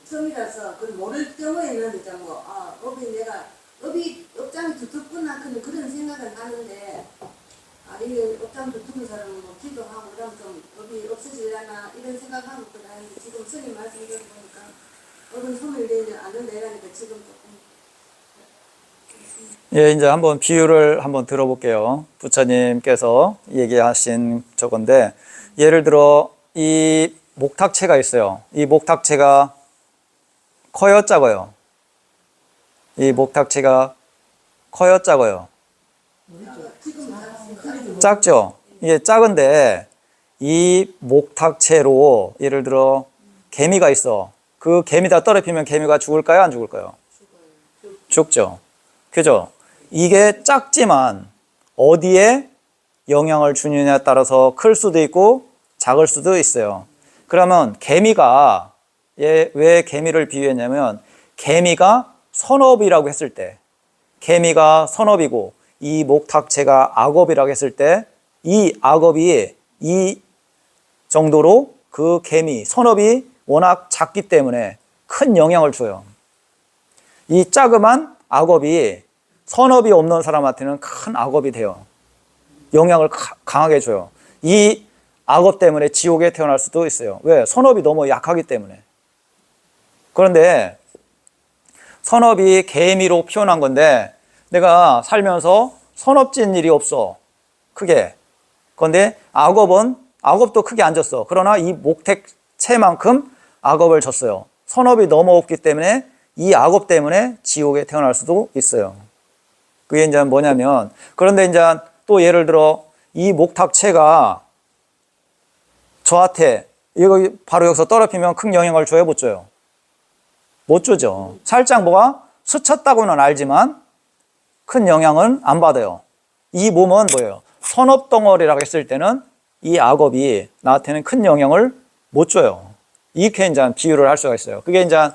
처음이라서 그걸 모를 경우에는 이제 뭐 업이 업장이 두텁구나 그런 생각은 하는데 이 업장 두툼한 사람은 뭐 기도하고 이러면 좀 업이 없어지려나 이런 생각하고 그러는데 지금 스님 말씀 들어보니까 업은 소멸되지 않는다 이러니까 지금 조금 예, 이제 한번 비유를 한번 들어볼게요. 부처님께서 얘기하신 저건데, 예를 들어 이 목탁채가 있어요. 이 목탁채가 커요, 작아요? 이 목탁채가 커요, 작아요? 작죠? 이게 작은데 이 목탁채로 예를 들어 개미가 있어. 그 개미다 떨어뜨리면 개미가 죽을까요, 안 죽을까요? 죽죠. 그죠? 이게 작지만 어디에 영향을 주느냐에 따라서 클 수도 있고 작을 수도 있어요. 그러면 개미가 왜 개미를 비유했냐면 개미가 선업이라고 했을 때, 개미가 선업이고 이 목탁채가 악업이라고 했을 때 이 악업이 이 정도로 그 개미, 선업이 워낙 작기 때문에 큰 영향을 줘요. 이 자그만 악업이 선업이 없는 사람한테는 큰 악업이 돼요. 영향을 강하게 줘요. 이 악업 때문에 지옥에 태어날 수도 있어요. 왜? 선업이 너무 약하기 때문에. 그런데 선업이 개미로 표현한 건데 내가 살면서 선업진 일이 없어. 크게. 그런데 악업도 크게 안 졌어. 그러나 이 목택체만큼 악업을 졌어요. 선업이 너무 없기 때문에 이 악업 때문에 지옥에 태어날 수도 있어요. 그게 이제 뭐냐면, 그런데 이제 또 예를 들어 이 목탁체가 저한테 이거 바로 여기서 떨어뜨리면 큰 영향을 줘요, 못 줘요? 못 주죠. 살짝 뭐가 스쳤다고는 알지만 큰 영향은 안 받아요. 이 몸은 뭐예요? 선업덩어리라고 했을 때는 이 악업이 나한테는 큰 영향을 못 줘요. 이렇게 이제 비유를 할 수가 있어요. 그게 이제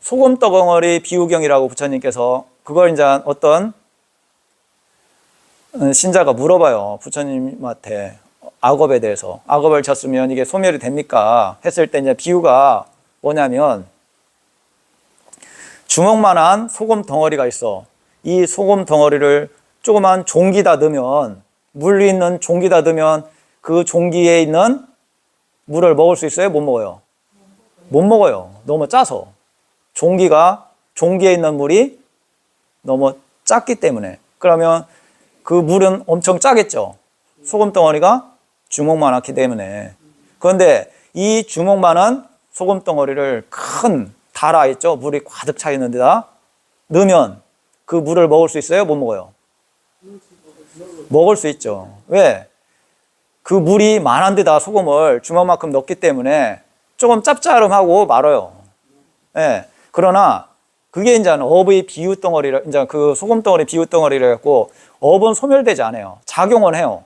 소금덩어리 비유경이라고 부처님께서 그걸 이제 어떤 신자가 물어봐요. 부처님한테 악업에 대해서. 악업을 졌으면 이게 소멸이 됩니까? 했을 때 이제 비유가 뭐냐면 주먹만한 소금 덩어리가 있어. 이 소금 덩어리를 조그만 종기다 넣으면, 물 있는 종기다 넣으면 그 종기에 있는 물을 먹을 수 있어요? 못 먹어요? 못 먹어요. 너무 짜서. 종기에 있는 물이 너무 작기 때문에. 그러면 그 물은 엄청 짜겠죠. 소금 덩어리가 주먹만하기 때문에. 그런데 이 주먹만한 소금 덩어리를 큰 달아 있죠. 물이 가득 차 있는 데다 넣으면 그 물을 먹을 수 있어요? 못 먹어요? 먹을 수 있죠. 왜? 그 물이 많은 데다 소금을 주먹만큼 넣기 때문에 조금 짭짤하고 말아요. 예. 그러나 그게 이제 업의 비유 덩어리라, 이제 그 소금 덩어리 비유 덩어리라 갖고 업은 소멸되지 않아요. 작용은 해요.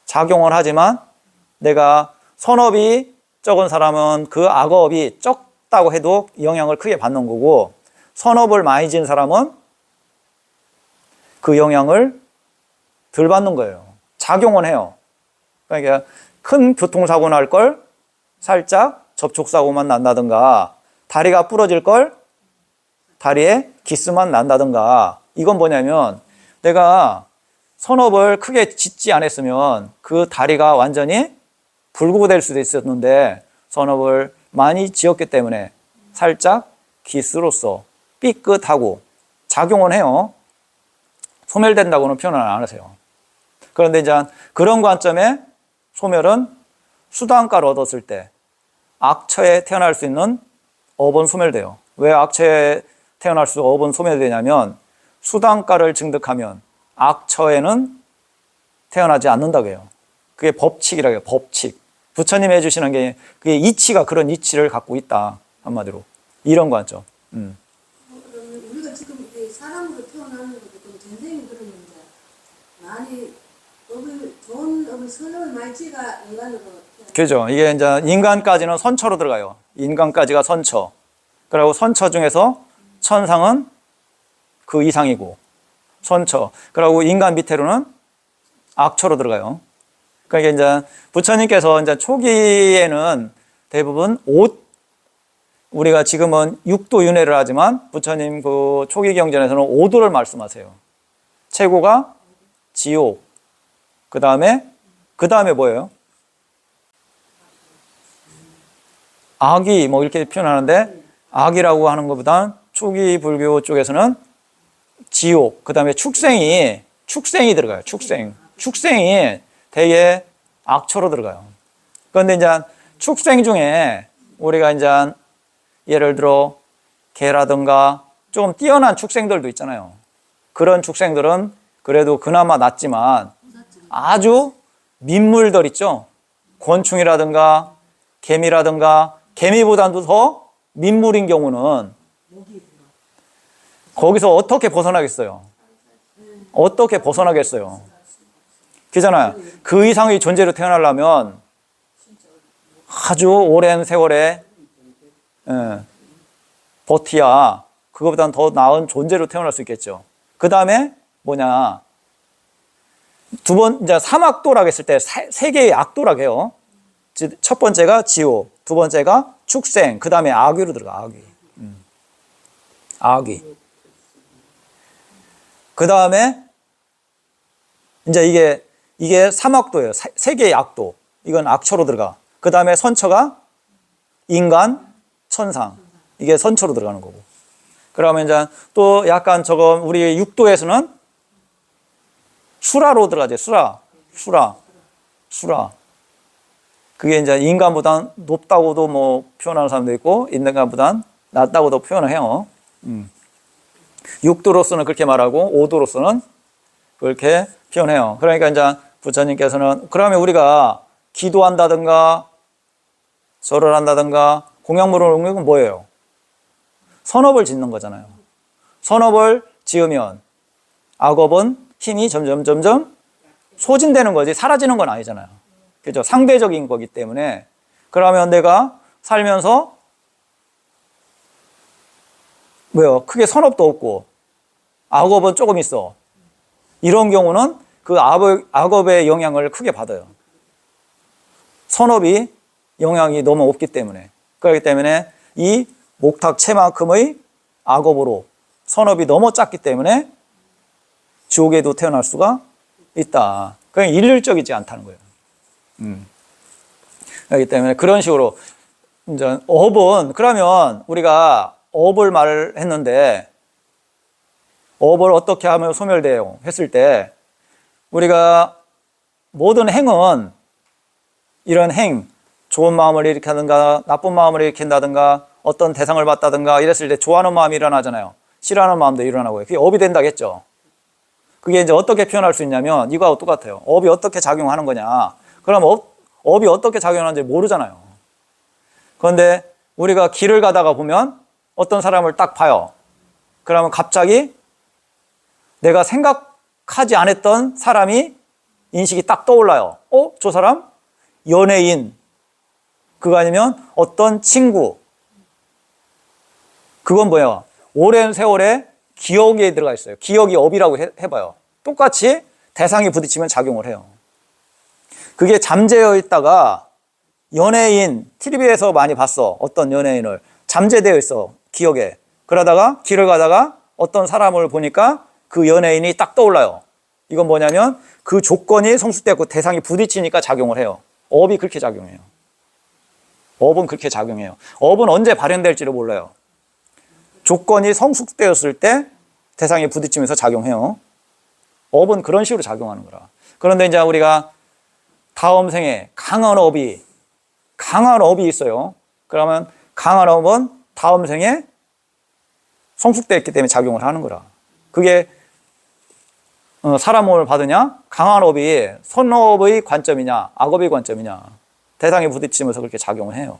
작용을 하지만 내가 선업이 적은 사람은 그 악업이 적다고 해도 영향을 크게 받는 거고, 선업을 많이 지은 사람은 그 영향을 덜 받는 거예요. 작용은 해요. 그러니까 큰 교통사고 날 걸 살짝 접촉사고만 난다든가, 다리가 부러질 걸 다리에 기스만 난다든가. 이건 뭐냐면 내가 선업을 크게 짓지 않았으면 그 다리가 완전히 불구될 수도 있었는데 선업을 많이 지었기 때문에 살짝 기스로서 삐끗하고 작용은 해요. 소멸된다고는 표현을 안 하세요. 그런데 이제 그런 관점에 소멸은 수단가를 얻었을 때 악처에 태어날 수 있는 업은 소멸돼요. 왜 악처에 태어날 수 업은 소멸되냐면 수단가를 증득하면 악처에는 태어나지 않는다고 해요. 그게 법칙이라고 해요. 법칙. 부처님이 해주시는 게 그게 이치가 그런 이치를 갖고 있다. 한마디로. 이런 관점. 우리가 지금 사람으로 태어나는 것도 좀 전생이 그런 문제. 많이 좋은 업을 선업을 많이 지가 인간으로. 그죠. 이게 이제 인간까지는 선처로 들어가요. 인간까지가 선처. 그리고 선처 중에서 천상은 그 이상이고 선처. 그리고 인간 밑으로는 악처로 들어가요. 그러니까 이제 부처님께서 이제 초기에는 대부분 우리가 지금은 6도 윤회를 하지만 부처님 그 초기 경전에서는 5도를 말씀하세요. 최고가 지옥. 그 다음에 뭐예요? 악이 뭐 이렇게 표현하는데 악이라고 하는 것보다는 초기 불교 쪽에서는 지옥, 그 다음에 축생이 들어가요. 축생이 되게 악초로 들어가요. 그런데 이제 축생 중에 우리가 이제 예를 들어 개라든가 조금 뛰어난 축생들도 있잖아요. 그런 축생들은 그래도 그나마 낫지만 아주 민물들 있죠. 곤충이라든가 개미라든가 개미보다도 더 민물인 경우는 거기서 어떻게 벗어나겠어요? 어떻게 벗어나겠어요? 그잖아요. 그 이상의 존재로 태어나려면 아주 오랜 세월에 버티야 그거보다는 더 나은 존재로 태어날 수 있겠죠. 그 다음에 뭐냐? 이제 삼악도라고 했을 때 세 개의 악도라고 해요. 첫 번째가 지옥, 두 번째가 축생, 그 다음에 악귀로 들어가, 악귀. 악귀. 그 다음에 이제 이게 삼악도예요. 세 개의 악도. 이건 악초로 들어가. 그 다음에 선처가 인간, 천상. 이게 선처로 들어가는 거고. 그러면 이제 또 약간 저거 우리 육도에서는 수라로 들어가죠. 수라. 그게 이제 인간보단 높다고도 뭐 표현하는 사람도 있고, 인간보단 낮다고도 표현을 해요. 6도로서는 그렇게 말하고, 5도로서는 그렇게 표현해요. 그러니까 이제 부처님께서는, 그러면 우리가 기도한다든가, 절을 한다든가, 공양물을 먹는 건 뭐예요? 선업을 짓는 거잖아요. 선업을 지으면 악업은 힘이 점점 소진되는 거지 사라지는 건 아니잖아요. 그죠? 상대적인 거기 때문에. 그러면 내가 살면서 크게 선업도 없고 악업은 조금 있어. 이런 경우는 그 악업의 영향을 크게 받아요. 선업이 영향이 너무 없기 때문에. 그렇기 때문에 이 목탁체만큼의 악업으로 선업이 너무 작기 때문에 지옥에도 태어날 수가 있다. 그냥 일률적이지 않다는 거예요. 그렇기 때문에 그런 식으로 이제 업은, 그러면 우리가 업을 말했는데 업을 어떻게 하면 소멸돼요? 했을 때 우리가 모든 행은 이런 행, 좋은 마음을 일으킨다든가 나쁜 마음을 일으킨다든가 어떤 대상을 받다든가 이랬을 때 좋아하는 마음이 일어나잖아요. 싫어하는 마음도 일어나고요. 그게 업이 된다겠죠. 그게 이제 어떻게 표현할 수 있냐면 이거하고 똑같아요. 업이 어떻게 작용하는 거냐. 그럼 업이 어떻게 작용하는지 모르잖아요. 그런데 우리가 길을 가다가 보면 어떤 사람을 딱 봐요. 그러면 갑자기 내가 생각하지 않았던 사람이 인식이 딱 떠올라요. 저 사람? 연예인. 그거 아니면 어떤 친구. 그건 뭐예요? 오랜 세월에 기억에 들어가 있어요. 기억이 업이라고 해봐요. 똑같이 대상이 부딪히면 작용을 해요. 그게 잠재어 있다가 연예인, TV에서 많이 봤어. 어떤 연예인을. 잠재되어 있어. 기억에. 그러다가 길을 가다가 어떤 사람을 보니까 그 연예인이 딱 떠올라요. 이건 뭐냐면 그 조건이 성숙되고 대상이 부딪히니까 작용을 해요. 업이 그렇게 작용해요. 업은 그렇게 작용해요. 업은 언제 발현될지를 몰라요. 조건이 성숙되었을 때 대상이 부딪히면서 작용해요. 업은 그런 식으로 작용하는 거라. 그런데 이제 우리가 다음 생에 강한 업이 있어요. 그러면 강한 업은 다음 생에 성숙되었기 때문에 작용을 하는 거라. 그게 사람 몸을 받으냐? 강한 업이 선업의 관점이냐? 악업의 관점이냐? 대상에 부딪히면서 그렇게 작용을 해요.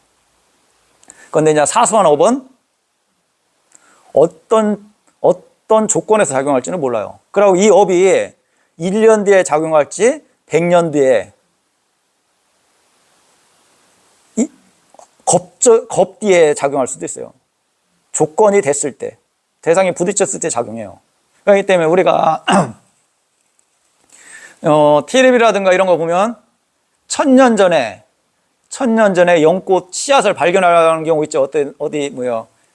그런데 이제 사소한 업은 어떤 조건에서 작용할지는 몰라요. 그리고 이 업이 1년 뒤에 작용할지 100년 뒤에 겁 뒤에 작용할 수도 있어요. 조건이 됐을 때, 대상이 부딪혔을 때 작용해요. 그렇기 때문에 우리가 TV라든가 이런 거 보면 1000년 전에 천년 전에 연꽃 씨앗을 발견하는 경우 있죠. 어디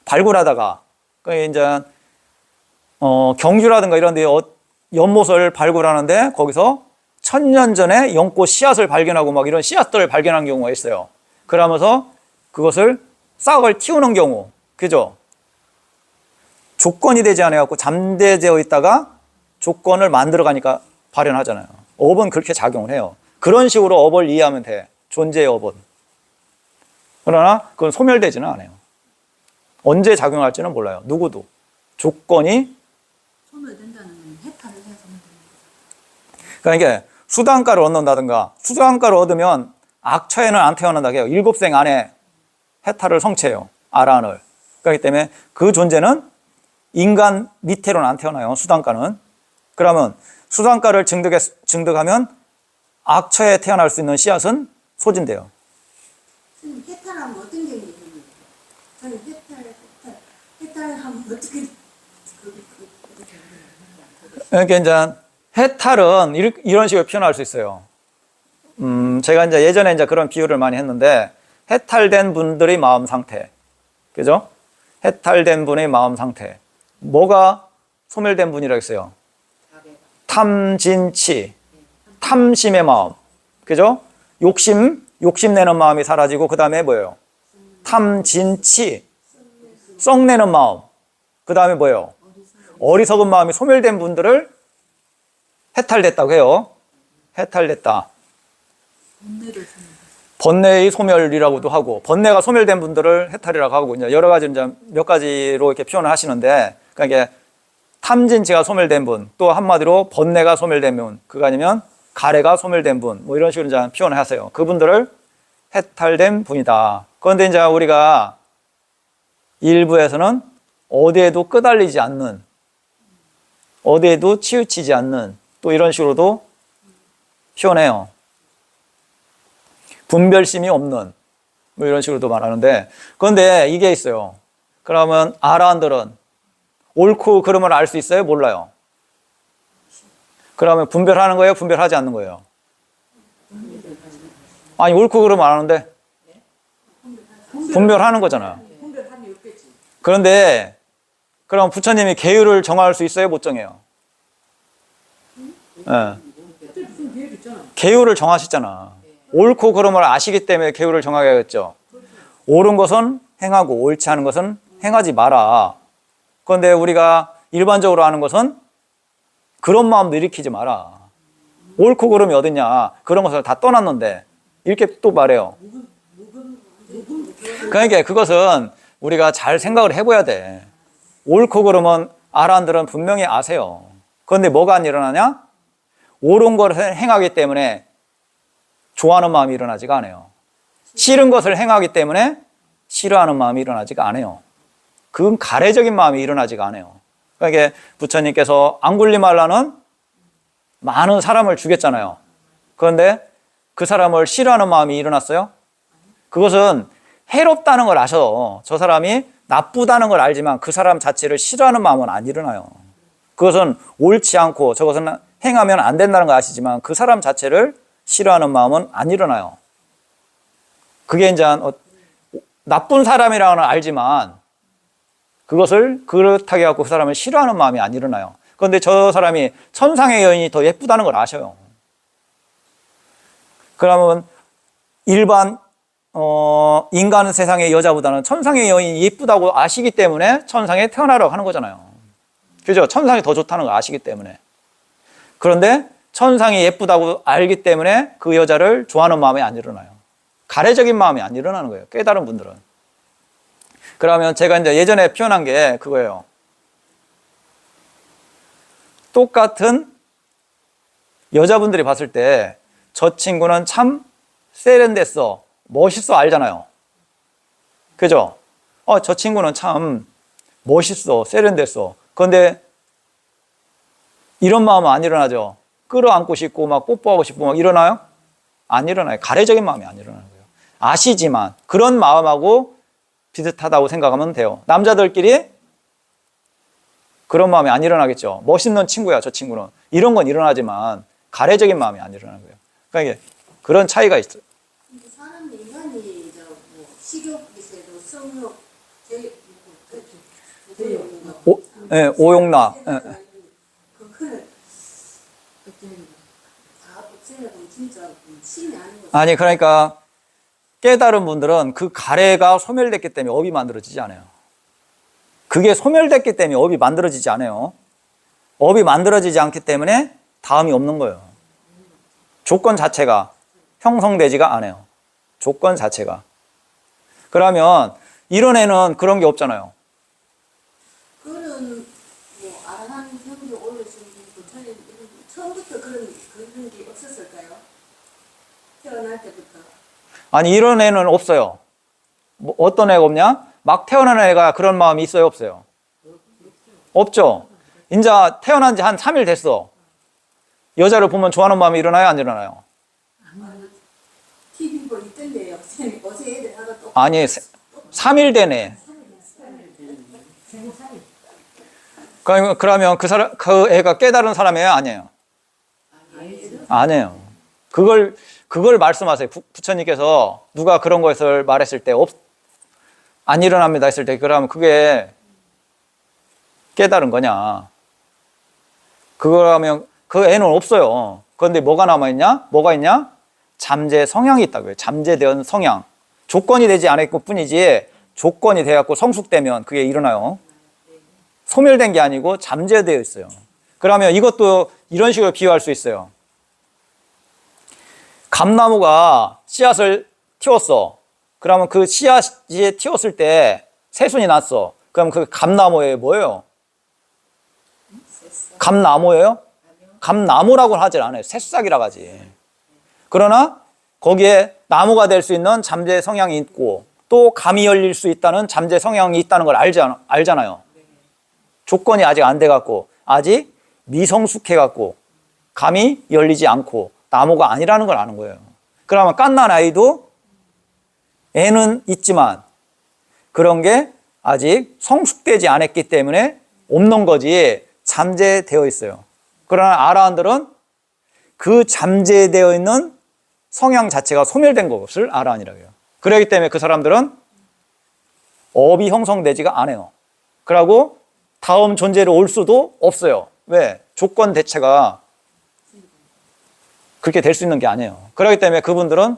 발굴하다가 그 이제 경주라든가 이런 데 연못을 발굴하는데 거기서 천년 전에 연꽃 씨앗을 발견하고 막 이런 씨앗들을 발견한 경우가 있어요. 그러면서 그것을 싹을 틔우는 경우, 그죠? 조건이 되지 않아갖고 잠재되어 있다가 조건을 만들어 가니까 발현하잖아요. 업은 그렇게 작용을 해요. 그런 식으로 업을 이해하면 돼. 존재의 업은. 그러나 그건 소멸되지는 않아요. 언제 작용할지는 몰라요. 누구도. 조건이 소멸된다는 건 해탈을 해서 소멸되는 그러니까 이게 수단가를 얻는다든가 수단가를 얻으면 악처에는 안 태어난다고 해요. 7생 안에 해탈을 성취해요. 아란을. 그렇기 때문에 그 존재는 인간 밑에로는 안 태어나요. 수단가는. 그러면 수단가를 증득하면 악처에 태어날 수 있는 씨앗은 소진돼요. 거죠. 해탈하면 어떤 게 있는 거예요? 저는 해탈하면 어떻게 그러니까 이제 해탈은 이런 식으로 표현할 수 있어요. 제가 이제 예전에 이제 그런 비유를 많이 했는데, 해탈된 분들의 마음 상태. 그죠? 해탈된 분의 마음 상태. 뭐가 소멸된 분이라고 했어요? 탐진치. 탐심의 마음. 그죠? 욕심내는 마음이 사라지고, 그 다음에 뭐예요? 탐진치. 썩내는 마음. 그 다음에 뭐예요? 어리석은 마음이 소멸된 분들을 해탈됐다고 해요. 해탈됐다. 번뇌의 소멸이라고도 하고, 번뇌가 소멸된 분들을 해탈이라고 하고, 이제 여러 가지 이제 몇 가지로 이렇게 표현을 하시는데, 그러니까 이게 탐진치가 소멸된 분, 또 한마디로 번뇌가 소멸된 분, 그거 아니면 가래가 소멸된 분, 뭐 이런 식으로 이제 표현을 하세요. 그분들을 해탈된 분이다. 그런데 이제 우리가 일부에서는 어디에도 끄달리지 않는, 어디에도 치우치지 않는, 또 이런 식으로도 표현해요. 분별심이 없는, 뭐 이런 식으로도 말하는데, 그런데 이게 있어요. 그러면 아라한들은 옳고 그름을 알 수 있어요? 몰라요? 그러면 분별하는 거예요? 분별하지 않는 거예요? 아니, 옳고 그름을 아는데 분별하는 거잖아요. 그런데 그럼 부처님이 계율을 정할 수 있어요? 못 정해요? 네. 계율을 정하셨잖아. 옳고 그름을 아시기 때문에 계율을 정하겠죠. 옳은 것은 행하고 옳지 않은 것은 행하지 마라. 그런데 우리가 일반적으로 하는 것은 그런 마음도 일으키지 마라. 옳고 그름이 어딨냐. 그런 것을 다 떠났는데 이렇게 또 말해요. 그러니까 그것은 우리가 잘 생각을 해봐야 돼. 옳고 그름은 아란들은 분명히 아세요. 그런데 뭐가 안 일어나냐? 옳은 것을 행하기 때문에 좋아하는 마음이 일어나지가 않아요. 싫은 것을 행하기 때문에 싫어하는 마음이 일어나지가 않아요. 그건 가래적인 마음이 일어나지가 않아요. 그러니까 부처님께서 앙굴리말라는 많은 사람을 죽였잖아요. 그런데 그 사람을 싫어하는 마음이 일어났어요? 그것은 해롭다는 걸 아셔. 저 사람이 나쁘다는 걸 알지만 그 사람 자체를 싫어하는 마음은 안 일어나요. 그것은 옳지 않고 저것은 행하면 안 된다는 걸 아시지만 그 사람 자체를 싫어하는 마음은 안 일어나요. 그게 이제 나쁜 사람이라는 걸 알지만 그것을 그렇다고 해서 그 사람을 싫어하는 마음이 안 일어나요. 그런데 저 사람이 천상의 여인이 더 예쁘다는 걸 아셔요. 그러면 일반 인간 세상의 여자보다는 천상의 여인이 예쁘다고 아시기 때문에 천상에 태어나라고 하는 거잖아요. 그죠? 천상이 더 좋다는 걸 아시기 때문에. 그런데 천상이 예쁘다고 알기 때문에 그 여자를 좋아하는 마음이 안 일어나요. 가래적인 마음이 안 일어나는 거예요. 깨달은 분들은. 그러면 제가 이제 예전에 표현한 게 그거예요. 똑같은 여자분들이 봤을 때 저 친구는 참 세련됐어, 멋있어 알잖아요. 그죠? 저 친구는 참 멋있어, 세련됐어. 그런데 이런 마음은 안 일어나죠. 끌어안고 싶고 막 뽀뽀하고 싶고 막 일어나요? 안 일어나요. 가래적인 마음이 안 일어나는 거예요. 아시지만 그런 마음하고 비슷하다고 생각하면 돼요. 남자들끼리 그런 마음이 안 일어나겠죠. 멋있는 친구야, 저 친구는. 이런 건 일어나지만 가래적인 마음이 안 일어나는 거예요. 그러니까 그런 차이가 있어요. 사람이 인간이 식욕기세도 성욕 오용락. 그거를 다 없애려면 진짜 신이 아닌 거죠. 아니 그러니까 깨달은 분들은 그 가래가 소멸됐기 때문에 업이 만들어지지 않아요. 그게 소멸됐기 때문에 업이 만들어지지 않아요. 업이 만들어지지 않기 때문에 다음이 없는 거예요. 조건 자체가 형성되지가 않아요. 조건 자체가. 그러면 이런 애는 그런 게 없잖아요. 그런 뭐 아라한 경제 올르신 부처님 처음부터 그런 게 없었을까요? 태어날 때부터. 아니 이런 애는 없어요. 뭐 어떤 애가 없냐? 막 태어난 애가 그런 마음이 있어요, 없어요? 없죠. 이제 태어난 지 한 3일 됐어. 여자를 보면 좋아하는 마음이 일어나요, 안 일어나요? TV 뭐 있던데요. 어제 애들 하나 또. 아니 3일 되네. 그러면 그 애가 깨달은 사람이에요, 아니에요? 아니에요. 그걸 말씀하세요. 부처님께서 누가 그런 것을 말했을 때 안 일어납니다 했을 때 그러면 그게 깨달은 거냐? 그거라면 그 애는 없어요. 그런데 뭐가 남아있냐? 뭐가 있냐? 잠재 성향이 있다고요. 잠재된 성향. 조건이 되지 않았고 뿐이지 조건이 돼갖고 성숙되면 그게 일어나요. 소멸된 게 아니고 잠재되어 있어요. 그러면 이것도 이런 식으로 비유할 수 있어요. 감나무가 씨앗을 틔웠어. 그러면 그 씨앗이 틔웠을 때 새순이 났어. 그럼 그 감나무에 뭐예요? 감나무예요? 감나무라고 하질 않아요. 새싹이라고 하지. 그러나 거기에 나무가 될 수 있는 잠재 성향이 있고 또 감이 열릴 수 있다는 잠재 성향이 있다는 걸 알잖아요. 조건이 아직 안 돼갖고 아직 미성숙해갖고 감이 열리지 않고 나무가 아니라는 걸 아는 거예요. 그러면 갓난 아이도 애는 있지만 그런 게 아직 성숙되지 않았기 때문에 없는 거지 잠재되어 있어요. 그러나 아라한들은 그 잠재되어 있는 성향 자체가 소멸된 것을 아라한이라고 해요. 그렇기 때문에 그 사람들은 업이 형성되지가 않아요. 그러고 다음 존재로 올 수도 없어요. 왜? 조건 대체가 그렇게 될 수 있는 게 아니에요. 그렇기 때문에 그분들은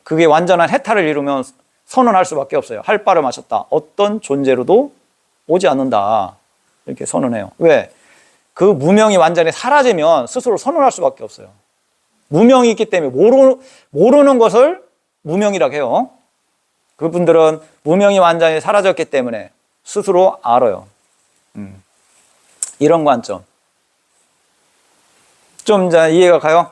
그게 완전한 해탈을 이루면 선언할 수밖에 없어요. 할 바를 마쳤다. 어떤 존재로도 오지 않는다. 이렇게 선언해요. 왜? 그 무명이 완전히 사라지면 스스로 선언할 수밖에 없어요. 무명이 있기 때문에 모르는 것을 무명이라고 해요. 그분들은 무명이 완전히 사라졌기 때문에 스스로 알아요. 이런 관점. 좀 이제 이해가 가요?